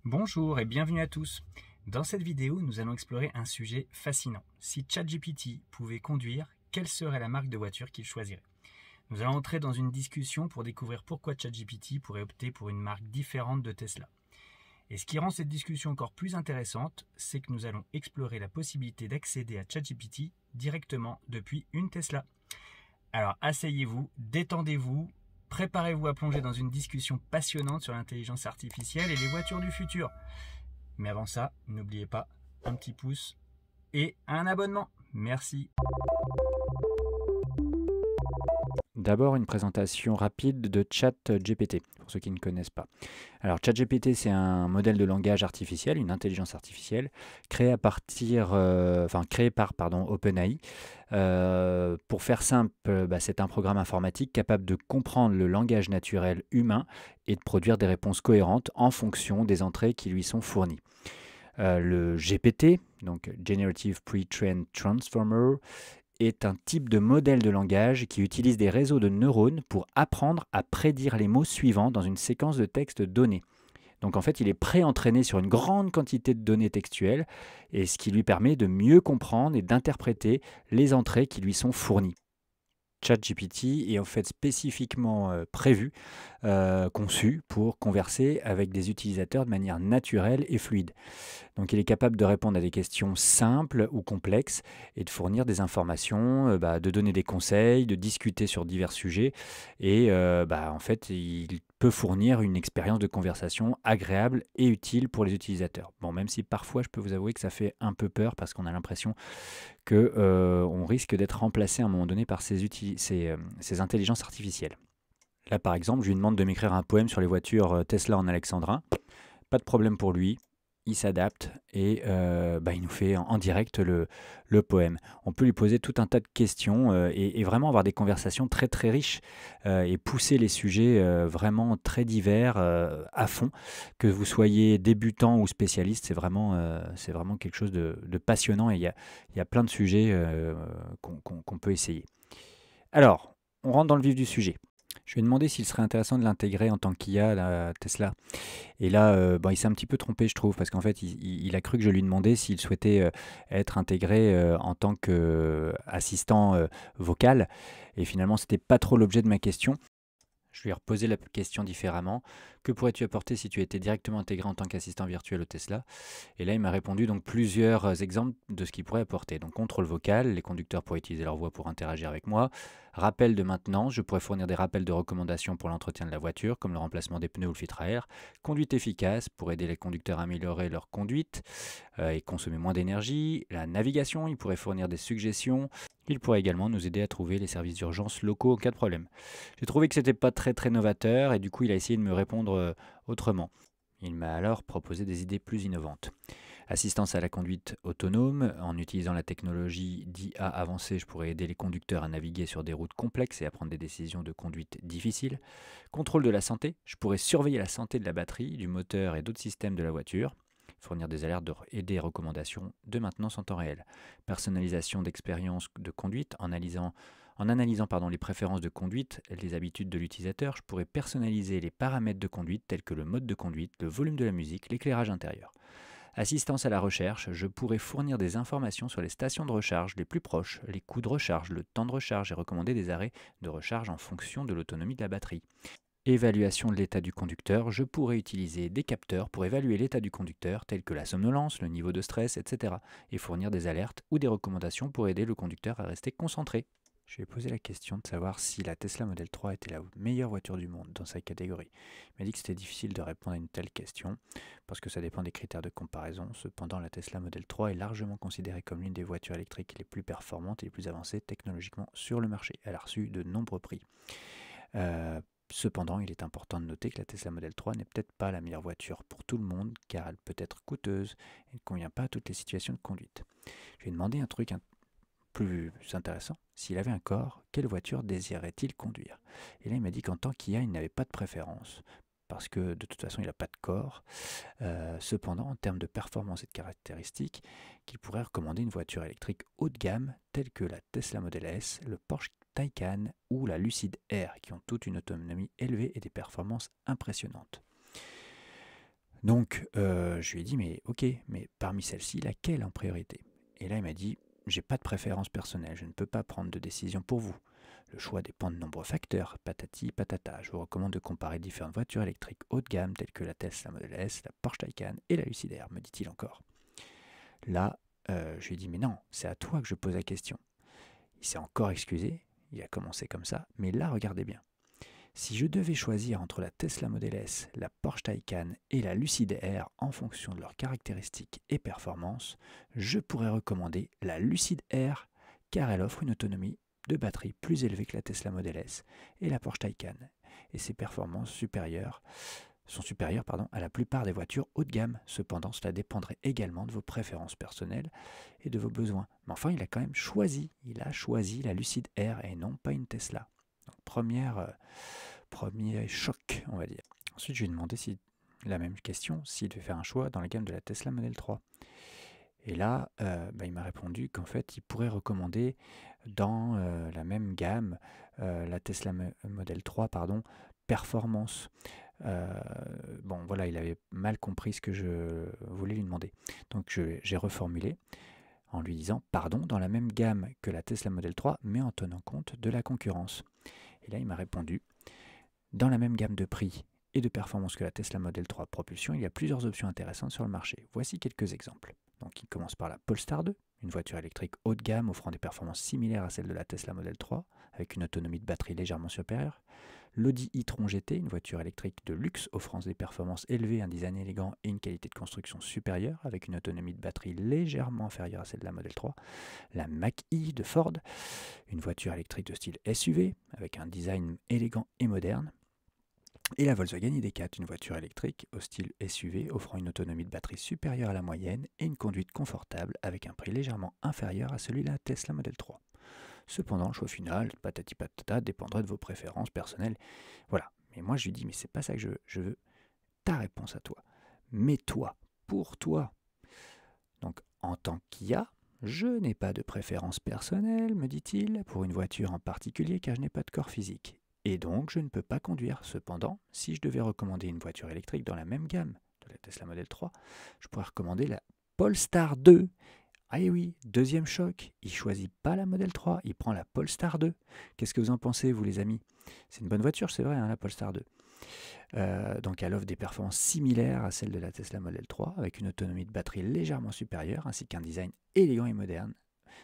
Bonjour et bienvenue à tous. Dans cette vidéo, nous allons explorer un sujet fascinant. Si ChatGPT pouvait conduire, quelle serait la marque de voiture qu'il choisirait? Nous allons entrer dans une discussion pour découvrir pourquoi ChatGPT pourrait opter pour une marque différente de Tesla. Et ce qui rend cette discussion encore plus intéressante, c'est que nous allons explorer la possibilité d'accéder à ChatGPT directement depuis une Tesla. Alors asseyez-vous, détendez-vous, préparez-vous à plonger dans une discussion passionnante sur l'intelligence artificielle et les voitures du futur. Mais avant ça, n'oubliez pas un petit pouce et un abonnement. Merci. D'abord, une présentation rapide de ChatGPT, pour ceux qui ne connaissent pas. Alors, ChatGPT, c'est un modèle de langage artificiel, une intelligence artificielle, créé par OpenAI. Pour faire simple, c'est un programme informatique capable de comprendre le langage naturel humain et de produire des réponses cohérentes en fonction des entrées qui lui sont fournies. Le GPT, donc Generative Pre-trained Transformer, est un type de modèle de langage qui utilise des réseaux de neurones pour apprendre à prédire les mots suivants dans une séquence de textes donnés. Donc en fait, il est pré-entraîné sur une grande quantité de données textuelles, et ce qui lui permet de mieux comprendre et d'interpréter les entrées qui lui sont fournies. ChatGPT est en fait spécifiquement conçu pour converser avec des utilisateurs de manière naturelle et fluide. Donc il est capable de répondre à des questions simples ou complexes et de fournir des informations, de donner des conseils, de discuter sur divers sujets. Et en fait, il peut fournir une expérience de conversation agréable et utile pour les utilisateurs. Bon, même si parfois je peux vous avouer que ça fait un peu peur parce qu'on a l'impression qu'on risque d'être remplacé à un moment donné par ces intelligences artificielles. Là, par exemple, je lui demande de m'écrire un poème sur les voitures Tesla en alexandrin. Pas de problème pour lui, il s'adapte et il nous fait en direct le poème. On peut lui poser tout un tas de questions et vraiment avoir des conversations très très riches et pousser les sujets vraiment très divers à fond. Que vous soyez débutant ou spécialiste, c'est vraiment quelque chose de passionnant et il y a plein de sujets qu'on peut essayer. Alors, on rentre dans le vif du sujet. Je lui ai demandé s'il serait intéressant de l'intégrer en tant qu'IA, la Tesla. Et là, il s'est un petit peu trompé, je trouve, parce qu'en fait, il a cru que je lui demandais s'il souhaitait être intégré en tant qu'assistant vocal. Et finalement, c'était pas trop l'objet de ma question. Je lui ai reposé la question différemment. Que pourrais-tu apporter si tu étais directement intégré en tant qu'assistant virtuel au Tesla? Et là, il m'a répondu donc plusieurs exemples de ce qu'il pourrait apporter. Donc contrôle vocal, les conducteurs pourraient utiliser leur voix pour interagir avec moi. Rappel de maintenance, je pourrais fournir des rappels de recommandations pour l'entretien de la voiture, comme le remplacement des pneus ou le filtre à air. Conduite efficace, pour aider les conducteurs à améliorer leur conduite et consommer moins d'énergie. La navigation, il pourrait fournir des suggestions. Il pourrait également nous aider à trouver les services d'urgence locaux en cas de problème. J'ai trouvé que c'était pas très novateur et du coup il a essayé de me répondre autrement. Il m'a alors proposé des idées plus innovantes. Assistance à la conduite autonome, en utilisant la technologie d'IA avancée, je pourrais aider les conducteurs à naviguer sur des routes complexes et à prendre des décisions de conduite difficiles. Contrôle de la santé, je pourrais surveiller la santé de la batterie, du moteur et d'autres systèmes de la voiture. Fournir des alertes et des recommandations de maintenance en temps réel. Personnalisation d'expérience de conduite en analysant les préférences de conduite et les habitudes de l'utilisateur, je pourrais personnaliser les paramètres de conduite tels que le mode de conduite, le volume de la musique, l'éclairage intérieur. Assistance à la recherche, je pourrais fournir des informations sur les stations de recharge les plus proches, les coûts de recharge, le temps de recharge et recommander des arrêts de recharge en fonction de l'autonomie de la batterie. Évaluation de l'état du conducteur, je pourrais utiliser des capteurs pour évaluer l'état du conducteur tels que la somnolence, le niveau de stress, etc. et fournir des alertes ou des recommandations pour aider le conducteur à rester concentré. Je lui ai posé la question de savoir si la Tesla Model 3 était la meilleure voiture du monde dans sa catégorie. Il m'a dit que c'était difficile de répondre à une telle question parce que ça dépend des critères de comparaison. Cependant, la Tesla Model 3 est largement considérée comme l'une des voitures électriques les plus performantes et les plus avancées technologiquement sur le marché. Elle a reçu de nombreux prix. Cependant, il est important de noter que la Tesla Model 3 n'est peut-être pas la meilleure voiture pour tout le monde car elle peut être coûteuse et ne convient pas à toutes les situations de conduite. Je lui ai demandé un truc plus intéressant. S'il avait un corps, quelle voiture désirait-il conduire? Et là, il m'a dit qu'en tant qu'IA, il n'avait pas de préférence parce que de toute façon, il n'a pas de corps. Cependant, en termes de performance et de caractéristiques, qu'il pourrait recommander une voiture électrique haut de gamme telle que la Tesla Model S, le Porsche Taycan ou la Lucid Air, qui ont toute une autonomie élevée et des performances impressionnantes. Donc, je lui ai dit, mais ok, mais parmi celles-ci, laquelle en priorité? Et là, il m'a dit, j'ai pas de préférence personnelle, je ne peux pas prendre de décision pour vous. Le choix dépend de nombreux facteurs, patati patata. Je vous recommande de comparer différentes voitures électriques haut de gamme telles que la Tesla Model S, la Porsche Taycan et la Lucid Air, me dit-il encore. Là, je lui ai dit, mais non, c'est à toi que je pose la question. Il s'est encore excusé, il a commencé comme ça, mais là, regardez bien. Si je devais choisir entre la Tesla Model S, la Porsche Taycan et la Lucid Air en fonction de leurs caractéristiques et performances, je pourrais recommander la Lucid Air car elle offre une autonomie de batterie plus élevée que la Tesla Model S et la Porsche Taycan et ses performances sont supérieures à la plupart des voitures haut de gamme. Cependant, cela dépendrait également de vos préférences personnelles et de vos besoins. Mais enfin, il a quand même choisi la Lucid Air et non pas une Tesla. Donc, premier choc, on va dire. Ensuite, je lui ai demandé la même question, s'il devait faire un choix dans la gamme de la Tesla Model 3. Et là, il m'a répondu qu'en fait, il pourrait recommander dans la même gamme la Tesla Model 3, performance. Voilà, il avait mal compris ce que je voulais lui demander. Donc, j'ai reformulé en lui disant, pardon, dans la même gamme que la Tesla Model 3, mais en tenant compte de la concurrence. Et là, il m'a répondu, dans la même gamme de prix et de performance que la Tesla Model 3 Propulsion, il y a plusieurs options intéressantes sur le marché. Voici quelques exemples. Donc, il commence par la Polestar 2, une voiture électrique haut de gamme offrant des performances similaires à celles de la Tesla Model 3, avec une autonomie de batterie légèrement supérieure. L'Audi e-tron GT, une voiture électrique de luxe offrant des performances élevées, un design élégant et une qualité de construction supérieure, avec une autonomie de batterie légèrement inférieure à celle de la Model 3. La Mach-E de Ford, une voiture électrique de style SUV, avec un design élégant et moderne. Et la Volkswagen ID4, une voiture électrique au style SUV offrant une autonomie de batterie supérieure à la moyenne et une conduite confortable avec un prix légèrement inférieur à celui de la Tesla Model 3. Cependant, le choix final, patati patata, dépendrait de vos préférences personnelles. Voilà. Mais moi, je lui dis, mais c'est pas ça que je veux. Ta réponse à toi. Mais toi, pour toi. Donc, en tant qu'IA, je n'ai pas de préférence personnelle, me dit-il, pour une voiture en particulier car je n'ai pas de corps physique. Et donc, je ne peux pas conduire. Cependant, si je devais recommander une voiture électrique dans la même gamme de la Tesla Model 3, je pourrais recommander la Polestar 2. Ah oui, deuxième choc, il ne choisit pas la Model 3, il prend la Polestar 2. Qu'est-ce que vous en pensez, vous les amis? C'est une bonne voiture, c'est vrai, la Polestar 2. Donc elle offre des performances similaires à celles de la Tesla Model 3, avec une autonomie de batterie légèrement supérieure, ainsi qu'un design élégant et moderne.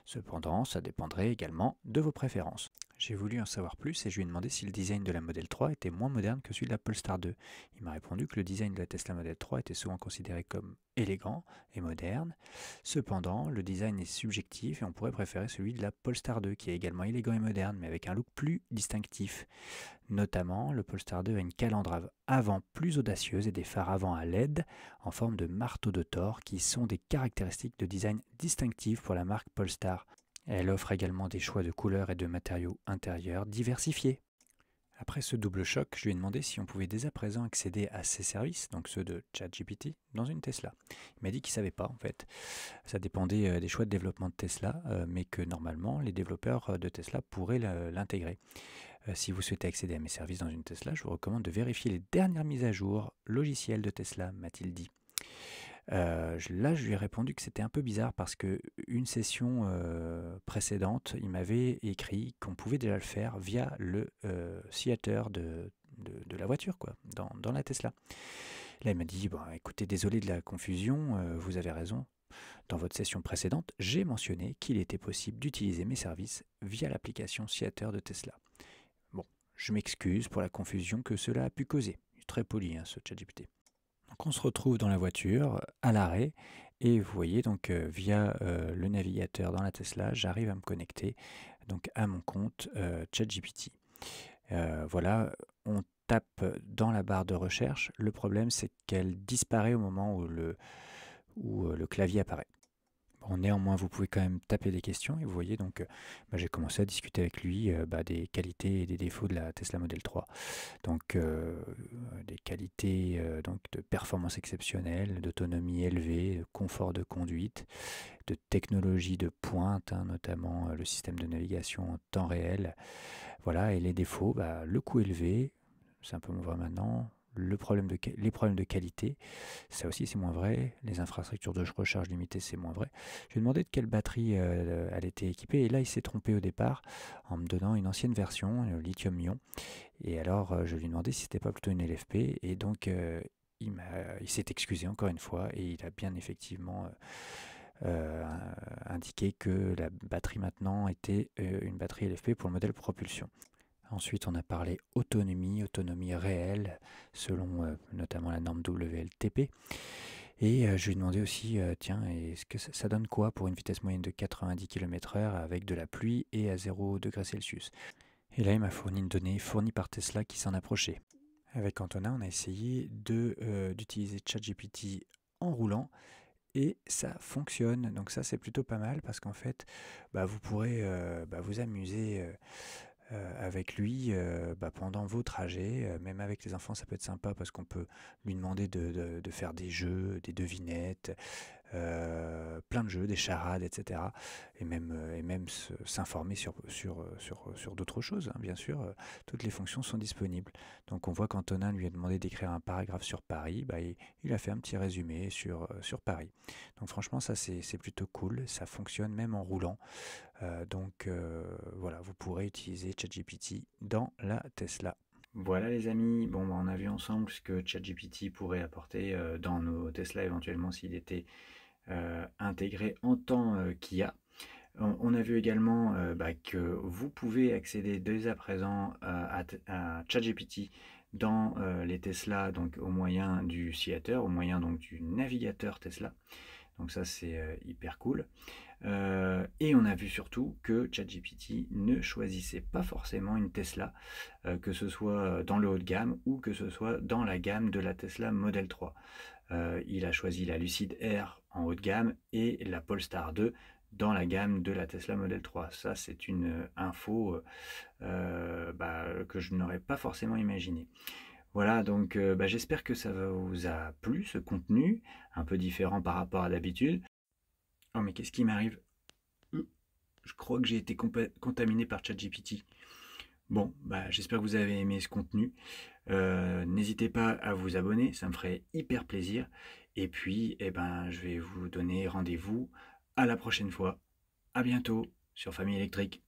Cependant, ça dépendrait également de vos préférences. J'ai voulu en savoir plus et je lui ai demandé si le design de la Model 3 était moins moderne que celui de la Polestar 2. Il m'a répondu que le design de la Tesla Model 3 était souvent considéré comme élégant et moderne. Cependant, le design est subjectif et on pourrait préférer celui de la Polestar 2 qui est également élégant et moderne mais avec un look plus distinctif. Notamment, le Polestar 2 a une calandre avant plus audacieuse et des phares avant à LED en forme de marteau de Thor qui sont des caractéristiques de design distinctives pour la marque Polestar. Elle offre également des choix de couleurs et de matériaux intérieurs diversifiés. Après ce double choc, je lui ai demandé si on pouvait dès à présent accéder à ces services, donc ceux de ChatGPT, dans une Tesla. Il m'a dit qu'il ne savait pas en fait. Ça dépendait des choix de développement de Tesla, mais que normalement les développeurs de Tesla pourraient l'intégrer. Si vous souhaitez accéder à mes services dans une Tesla, je vous recommande de vérifier les dernières mises à jour logicielles de Tesla, m'a-t-il dit. Là, je lui ai répondu que c'était un peu bizarre parce que une session précédente, il m'avait écrit qu'on pouvait déjà le faire via le theater de la voiture, quoi, dans la Tesla. Là, il m'a dit, bon, écoutez, désolé de la confusion, vous avez raison. Dans votre session précédente, j'ai mentionné qu'il était possible d'utiliser mes services via l'application Theater de Tesla. Bon, je m'excuse pour la confusion que cela a pu causer. Il est très poli, ce ChatGPT. Donc on se retrouve dans la voiture, à l'arrêt, et vous voyez donc via le navigateur dans la Tesla, j'arrive à me connecter donc à mon compte ChatGPT. Voilà, on tape dans la barre de recherche. Le problème, c'est qu'elle disparaît au moment où le clavier apparaît. Bon, néanmoins, vous pouvez quand même taper des questions et vous voyez donc, j'ai commencé à discuter avec lui des qualités et des défauts de la Tesla Model 3. Donc, des qualités donc de performance exceptionnelle, d'autonomie élevée, de confort de conduite, de technologie de pointe, notamment le système de navigation en temps réel. Voilà, et les défauts, le coût élevé, c'est un peu mon vrai maintenant, les problèmes de qualité, ça aussi c'est moins vrai. Les infrastructures de recharge limitée, c'est moins vrai. Je lui ai demandé de quelle batterie elle était équipée, et là il s'est trompé au départ en me donnant une ancienne version, le lithium-ion. Et alors je lui ai demandé si c'était pas plutôt une LFP, et donc il s'est excusé encore une fois, et il a bien effectivement indiqué que la batterie maintenant était une batterie LFP pour le modèle propulsion. Ensuite, on a parlé autonomie réelle, selon notamment la norme WLTP. Et je lui ai demandé aussi, tiens, est-ce que ça donne quoi pour une vitesse moyenne de 90 km/h avec de la pluie et à 0 degré Celsius? Et là, il m'a fourni une donnée fournie par Tesla qui s'en approchait. Avec Antonin, on a essayé d'utiliser ChatGPT en roulant, et ça fonctionne. Donc ça, c'est plutôt pas mal parce qu'en fait, vous pourrez vous amuser avec lui pendant vos trajets. Même avec les enfants, ça peut être sympa parce qu'on peut lui demander de faire des jeux, des devinettes, plein de jeux, des charades, etc. Et même s'informer sur d'autres choses, hein, bien sûr. Toutes les fonctions sont disponibles. Donc on voit qu'Antonin lui a demandé d'écrire un paragraphe sur Paris. Il a fait un petit résumé sur Paris. Donc franchement, ça c'est plutôt cool. Ça fonctionne même en roulant. Voilà, vous pourrez utiliser ChatGPT dans la Tesla. Voilà les amis, bon, on a vu ensemble ce que ChatGPT pourrait apporter dans nos Tesla éventuellement s'il était intégré en tant qu'IA. On a vu également que vous pouvez accéder dès à présent à ChatGPT dans les Tesla, donc au moyen du Theater, au moyen donc du navigateur Tesla. Donc ça c'est hyper cool. Et on a vu surtout que ChatGPT ne choisissait pas forcément une Tesla, que ce soit dans le haut de gamme ou que ce soit dans la gamme de la Tesla Model 3. Il a choisi la Lucid Air en haut de gamme et la Polestar 2 dans la gamme de la Tesla Model 3. Ça, c'est une info que je n'aurais pas forcément imaginé. Voilà, donc j'espère que ça vous a plu, ce contenu, un peu différent par rapport à d'habitude. Oh, mais qu'est-ce qui m'arrive? Je crois que j'ai été contaminé par ChatGPT. Bon, j'espère que vous avez aimé ce contenu. N'hésitez pas à vous abonner, ça me ferait hyper plaisir. Et puis, je vais vous donner rendez-vous à la prochaine fois. À bientôt sur Famille Électrique.